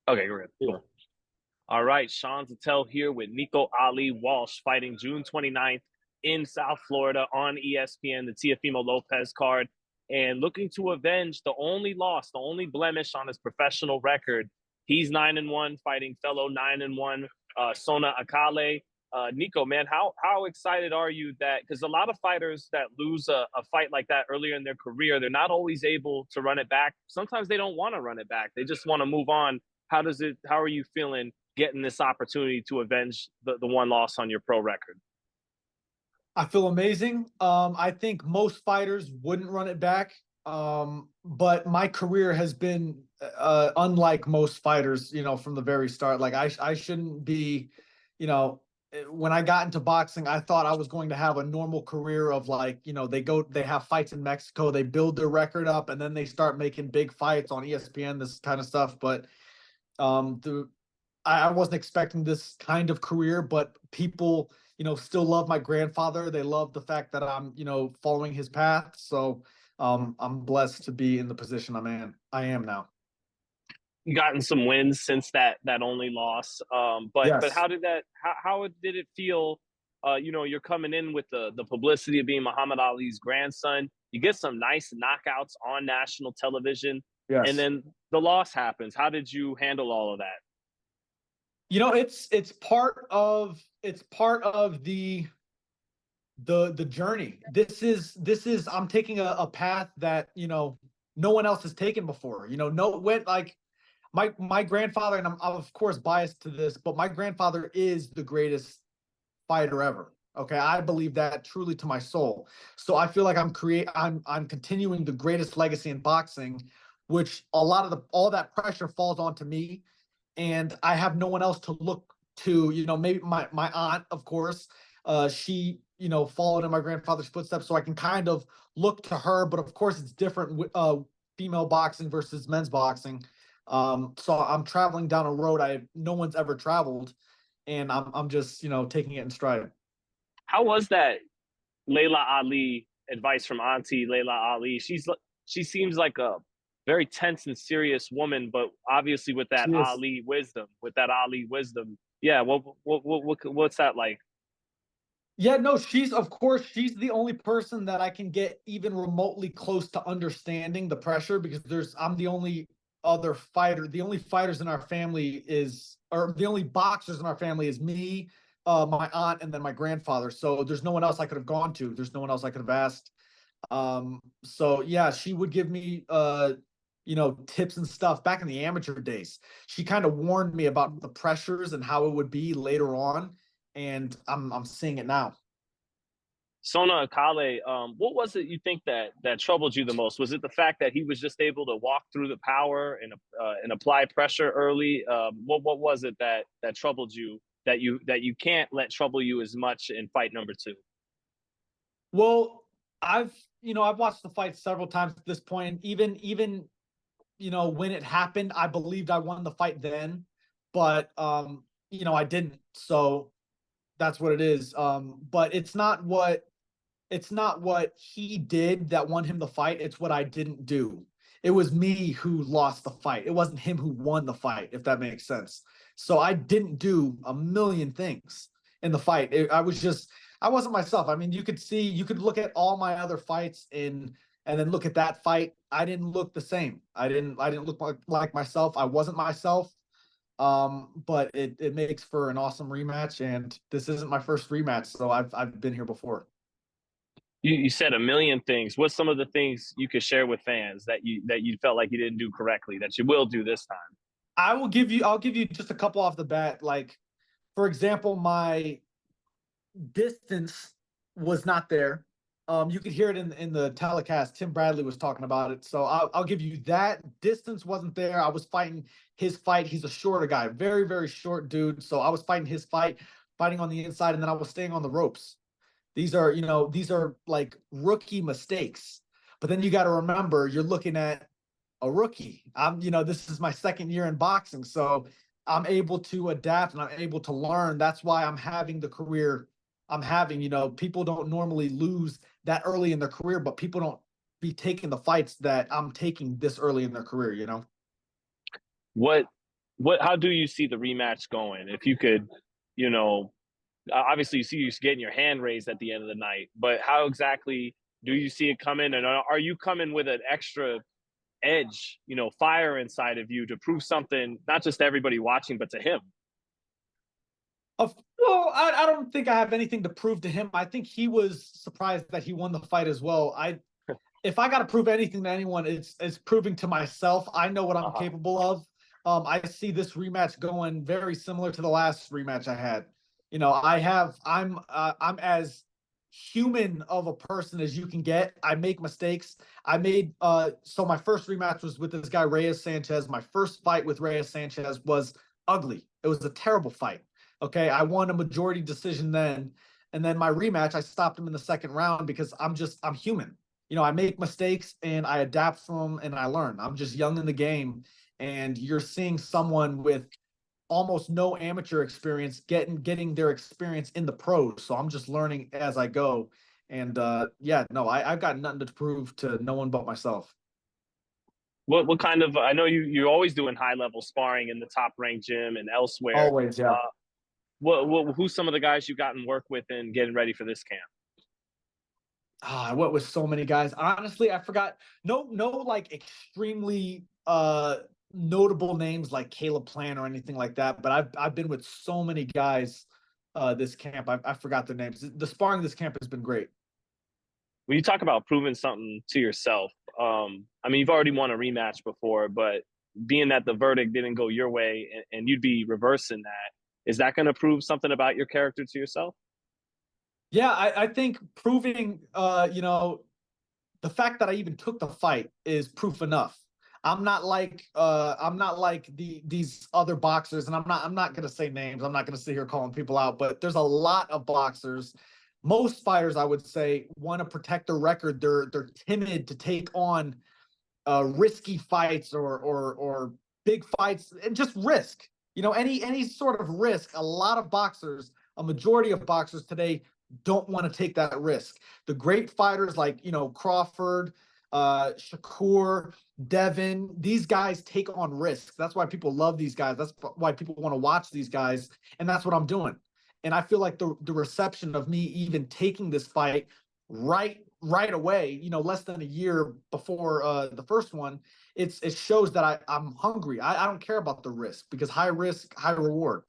Okay, we're good. Yeah. Cool. All right, Sean Zittel here with Nico Ali Walsh fighting June 29th in South Florida on ESPN, the Teofimo Lopez card, and looking to avenge the only loss, the only blemish on his professional record. He's 9-1, fighting fellow 9-1 Sona Akale. Nico, man, how excited are you that because a lot of fighters that lose a fight like that earlier in their career, they're not always able to run it back. Sometimes they don't want to run it back. They just want to move on. How are you feeling getting this opportunity to avenge the one loss on your pro record? I feel amazing. I think most fighters wouldn't run it back. But my career has been unlike most fighters, from the very start. Like I shouldn't be, you know, when I got into boxing, I thought I was going to have a normal career of like, they have fights in Mexico, they build their record up, and then they start making big fights on ESPN, this kind of stuff. But the I wasn't expecting this kind of career, but people, still love my grandfather. They love the fact that I'm, following his path. So I'm blessed to be in the position I am now. You gotten some wins since that only loss, but Yes. how did it feel? You're coming in with the publicity of being Muhammad Ali's grandson. You get some nice knockouts on national television, and Yes. then the loss happens. How did you handle all of that? It's part of the journey. This is I'm taking a path that, no one else has taken before. No when like my grandfather, and I'm of course biased to this, but my grandfather is the greatest fighter ever. Okay, I believe that truly to my soul. So I feel like I'm continuing the greatest legacy in boxing, which a lot of the all that pressure falls onto me, and I have no one else to look to. Maybe my aunt, of course. She, followed in my grandfather's footsteps, so I can kind of look to her. But of course, it's different with female boxing versus men's boxing. So I'm traveling down a road no one's ever traveled, and I'm just, taking it in stride. How was that Laila Ali advice from Auntie Laila Ali? She seems like a very tense and serious woman, but obviously with that She is. Ali wisdom, yeah. What's that like? Yeah, no, she's the only person that I can get even remotely close to understanding the pressure, because I'm the only other fighter. The only fighters in our family or the only boxers in our family is me, my aunt, and then my grandfather. So there's no one else I could have gone to. There's no one else I could have asked. So yeah, she would give me tips and stuff back in the amateur days. She kind of warned me about the pressures and how it would be later on, and I'm seeing it now. Sona Akale, what was it you think that troubled you the most? Was it the fact that he was just able to walk through the power and apply pressure early? What was it that troubled you that you can't let trouble you as much in fight number two? Well, I've watched the fight several times at this point. Even when it happened, I believed I won the fight then, but I didn't. So that's what it is. But it's not what he did that won him the fight. It's what I didn't do. It was me who lost the fight. It wasn't him who won the fight, if that makes sense. So I didn't do a million things in the fight. I wasn't myself. I mean, you could look at all my other fights and then look at that fight. I didn't look the same. I didn't look like myself. I wasn't myself. But it makes for an awesome rematch, and this isn't my first rematch, so I've been here before. You said a million things. What's some of the things you could share with fans that you felt like you didn't do correctly that you will do this time? I'll give you just a couple off the bat. Like, for example, my distance was not there. You could hear it in the telecast. Tim Bradley was talking about it. So I'll give you that. Distance wasn't there. I was fighting his fight. He's a shorter guy, very, very short dude. So I was fighting his fight, fighting on the inside, and then I was staying on the ropes. These are like rookie mistakes. But then you got to remember, you're looking at a rookie. This is my second year in boxing, so I'm able to adapt and I'm able to learn. That's why I'm having the career I'm having. People don't normally lose that early in their career, but people don't be taking the fights that I'm taking this early in their career. What How do you see the rematch going? If you could, you know, obviously you see you getting your hand raised at the end of the night, but how exactly do you see it coming? And are you coming with an extra edge, fire inside of you to prove something, not just to everybody watching, but to him? Well, I don't think I have anything to prove to him. I think he was surprised that he won the fight as well. If I got to prove anything to anyone, it's proving to myself. I know what I'm capable of. I see this rematch going very similar to the last rematch I had. I'm as human of a person as you can get. I make mistakes. So my first rematch was with this guy Reyes Sanchez. My first fight with Reyes Sanchez was ugly. It was a terrible fight. Okay, I won a majority decision then. And then my rematch, I stopped him in the second round because I'm human. I make mistakes and I adapt from them and I learn. I'm just young in the game, and you're seeing someone with almost no amateur experience getting their experience in the pros. So I'm just learning as I go. And yeah, no, I've got nothing to prove to no one but myself. What kind of? I know you're always doing high level sparring in the top ranked gym and elsewhere. Always, yeah. Who's some of the guys you gotten work with in getting ready for this camp? I went with so many guys. Honestly, I forgot. No, like extremely notable names like Caleb Plant or anything like that. But I've been with so many guys this camp. I forgot their names. The sparring this camp has been great. When you talk about proving something to yourself, I mean, you've already won a rematch before, but being that the verdict didn't go your way and you'd be reversing that, is that going to prove something about your character to yourself? Yeah, I think proving the fact that I even took the fight is proof enough. I'm not like these other boxers, and I'm not gonna say names. I'm not gonna sit here calling people out, but there's a lot of boxers. Most fighters, I would say, want to protect their record. They're timid to take on risky fights or big fights and just risk. Any sort of risk. A lot of boxers, a majority of boxers today, don't want to take that risk. The great fighters like Crawford, Shakur, Devin, these guys take on risks. That's why people love these guys. That's why people want to watch these guys, and that's what I'm doing. And I feel like the reception of me even taking this fight right away, less than a year before the first one, it shows that I'm hungry. I don't care about the risk because high risk, high reward.